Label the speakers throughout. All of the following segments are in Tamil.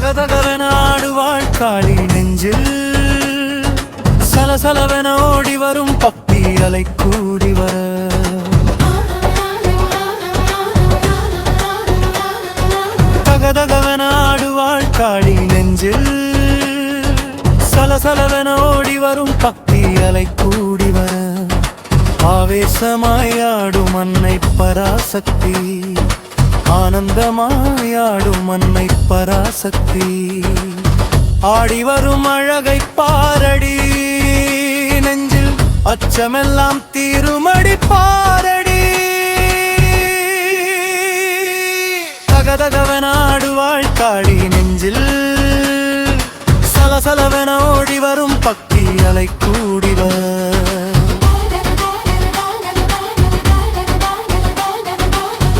Speaker 1: தகதகவென ஆடுவாள் காளி நெஞ்சில் சலசலவென ஓடி வரும் பப்பி அலை கூடி வர தகதகவென ஆடுவாள் காளி நெஞ்சில் சலசலவென ஓடி வரும் பப்பி அலை கூடி வர ஆவேசமாயாடும் அன்னை பராசக்தி ஆனந்தமாயாடும் அன்னை பராசக்தி ஆடி வரும் அழகை பாரடி நெஞ்சில் அச்சமெல்லாம் தீருமடி பாரடி தகதகவென ஆடுவாள் காளி நெஞ்சில் சலசலவென ஓடி வரும் பக்கி அலை கூடிவர்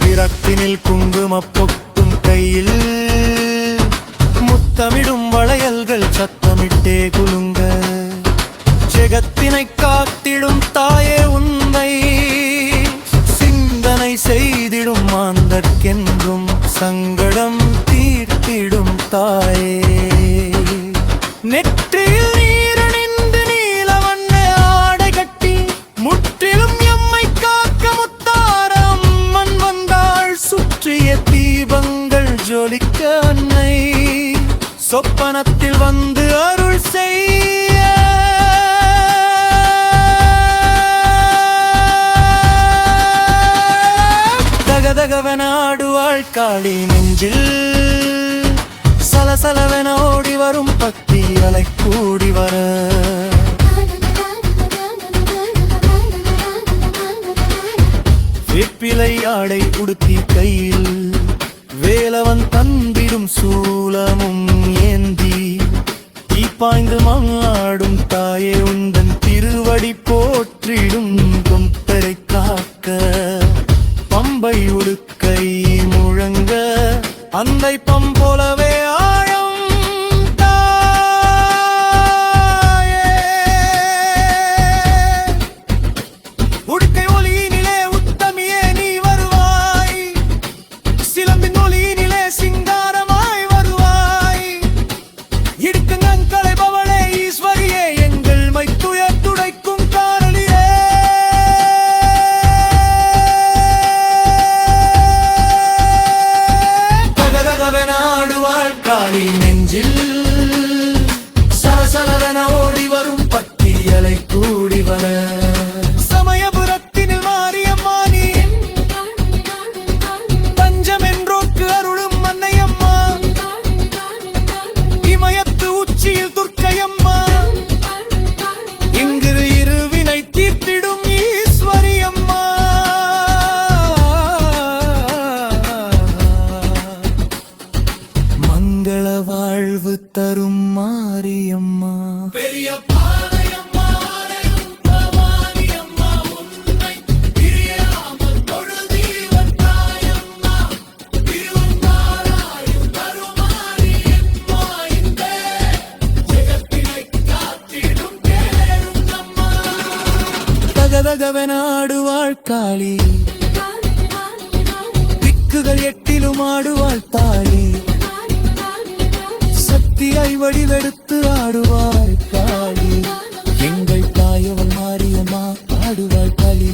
Speaker 1: பிறப்பினில் குங்கும பொட்டும் கையில் முத்தமிடும் வளையல்கள் சத்தமிட்டே குலுங்க ஜெகத்தினை காத்திடும் தாயே உன்னை சிந்தனை செய்திடும் மாந்தர்க்கென்றும் சங்கடம் தீர்த்திடும் தாயே நெற்றியில் நீரணிந்து நீலவண்ண ஆடை கட்டி முற்றிலும் எம்மை காக்க முத்தார அம்மன் வந்தாள் சுற்றிய தீபங்கள் ஜொலிக்க அன்னை சொப்பனத்தில் வந்து அருள் செய்ய தகதகவென ஆடுவாள் காளி நெஞ்சில் சலசலவென ஓடி வரும் பக்தி அலை கூடி வர வேப்பிலை ஆடை உடுத்தி கையில் வேலவன் தந்திடும் சூலமும் ஏந்தி தீப்பாய்ந்து மல்லாடும் தாயே உந்தன் திருவடி போற்றிடும் கொம்பரை காக்க பம்பை உடுக்கை முழங்க அந்தை பம்போலவே ஆழம் தாயே உடுக்கை ஒலியினிலே உத்தமியே நீ வருவாய் சிலம்பின் ஒலியினிலே சிங்காரமாய் வருவாய் இடுக்கங்களை பவளே ஈஸ்வரியே எங்கள் மைத்துயர் துடைக்கும் காரலியே தகதகவென ஆடுவாள் காளி நெஞ்சில் சலசலவென ஓடி வரும் பட்டி அலை கூடி வர சமயபுரத்தினில் மாரியம்மா நீ தஞ்சம் என்றோர்க்கு அருளும் அன்னையம்மா இமயத்து உச்சியில் துர்க்கையம்மா இங்கு இருவினை தீர்த்திடும் ஈஸ்வரி அம்மா மங்கள வாழ்வு தரும் மாரியம்மா பெரிய பாளையம்மா பவானியம்மா உன்னை பிரியாமல் தொழுதீவன் தாயம்மா திருவந்தாராயும் தருமாரியம்மா இந்த ஜெகத்தினை காத்திடும் பேரும் அம்மா தகதகவென ஆடுவாள் காளி திக்குகள் எட்டிலும் ஆடுவாள் தாளி சக்தியை வடிவெடுத்து ஆடுவாள் காளி எங்கள் தாயவள் மாரியம்மா ஆடுவாள் காளி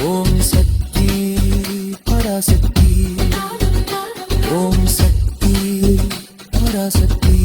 Speaker 1: ஓம் சக்தி பராசக்தி ஓம் சக்தி பராசக்தி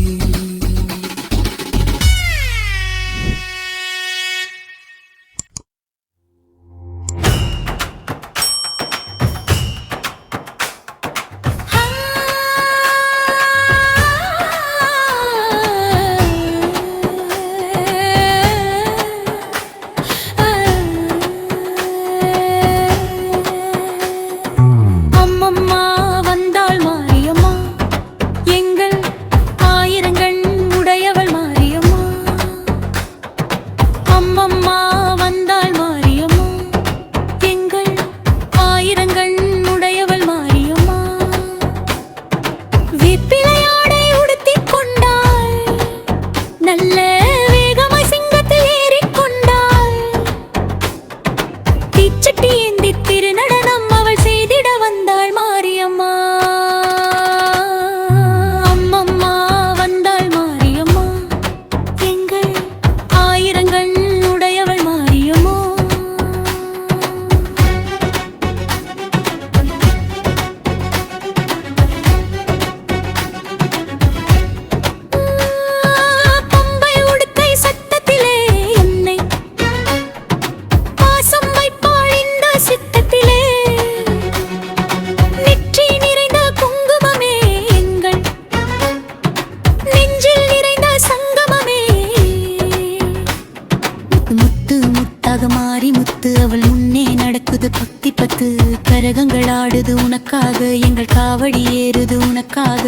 Speaker 2: உனக்காக எங்கள் காவடி ஏறுது உனக்காக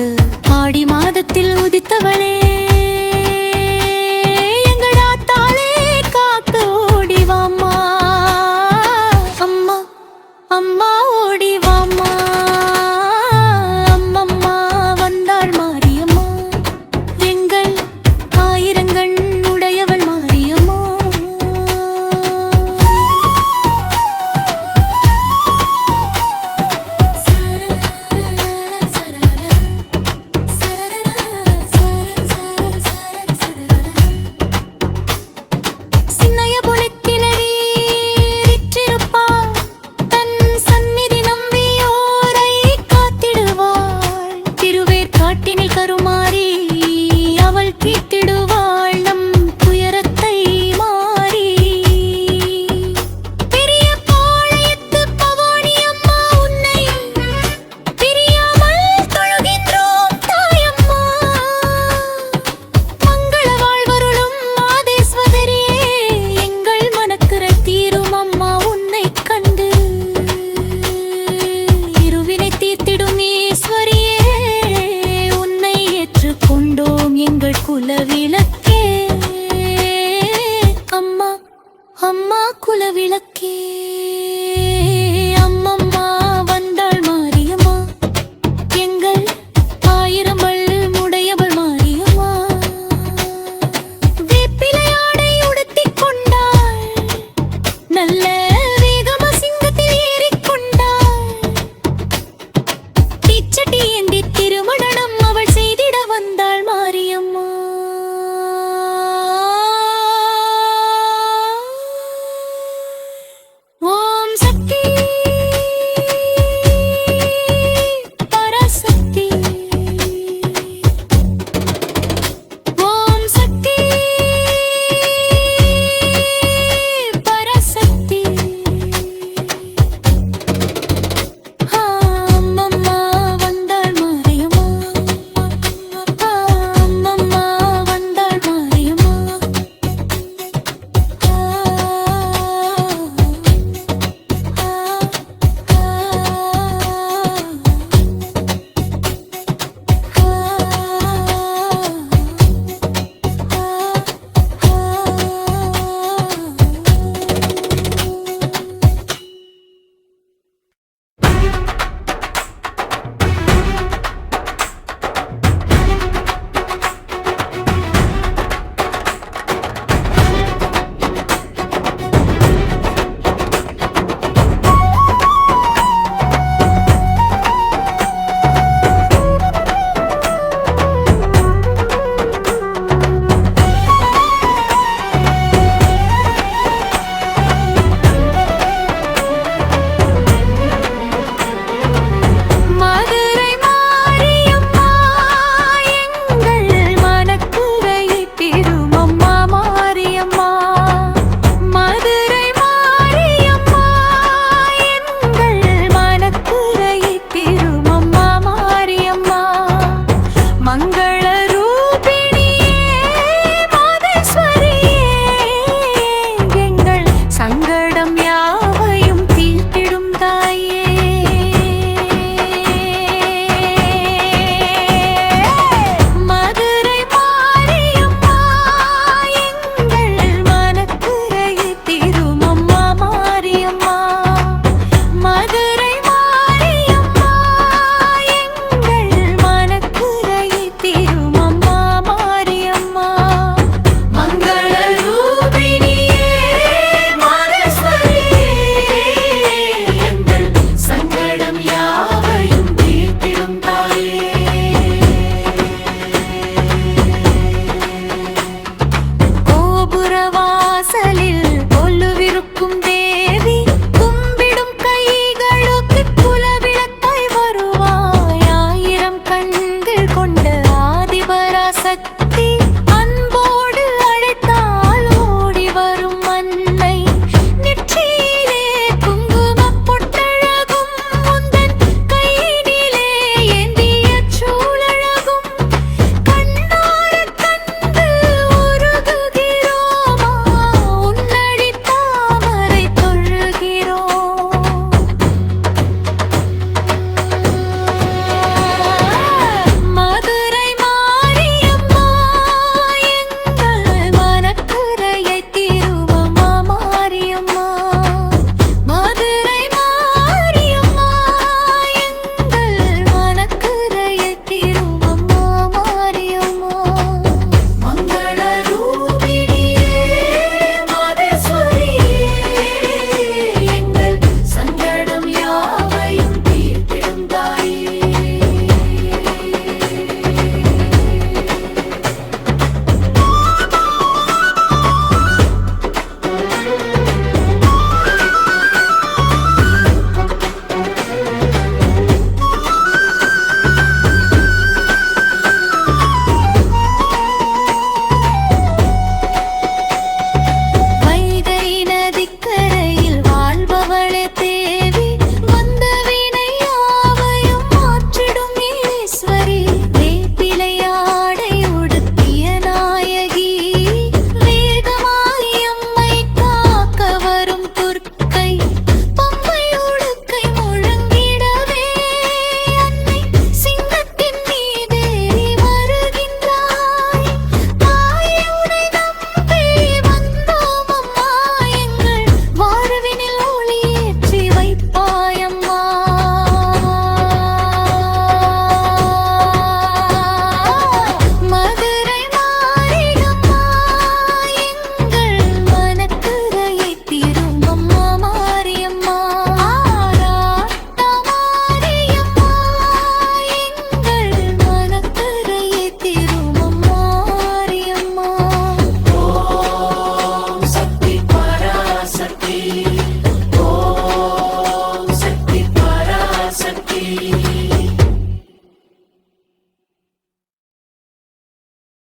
Speaker 2: ஆடி மாதத்தில் உதித்தவளே எங்கள் ஆத்தாளே காக்க ஓடிவாம்மா அம்மா அம்மா ஓடிவாம்மா அம்மம்மா வந்தாள் மாரியம்மா எங்கள் ஆயிரங்கண் உடையவள் மாரியம்மா சின்னைய புலிக்கிளரி விற்றிருப்பாள் தன் சந்நிதி நம்பியோரை காத்திடுவாள் திருவேற்காட்டினில் கருமாறி அவள் தீட்டிடுவாள்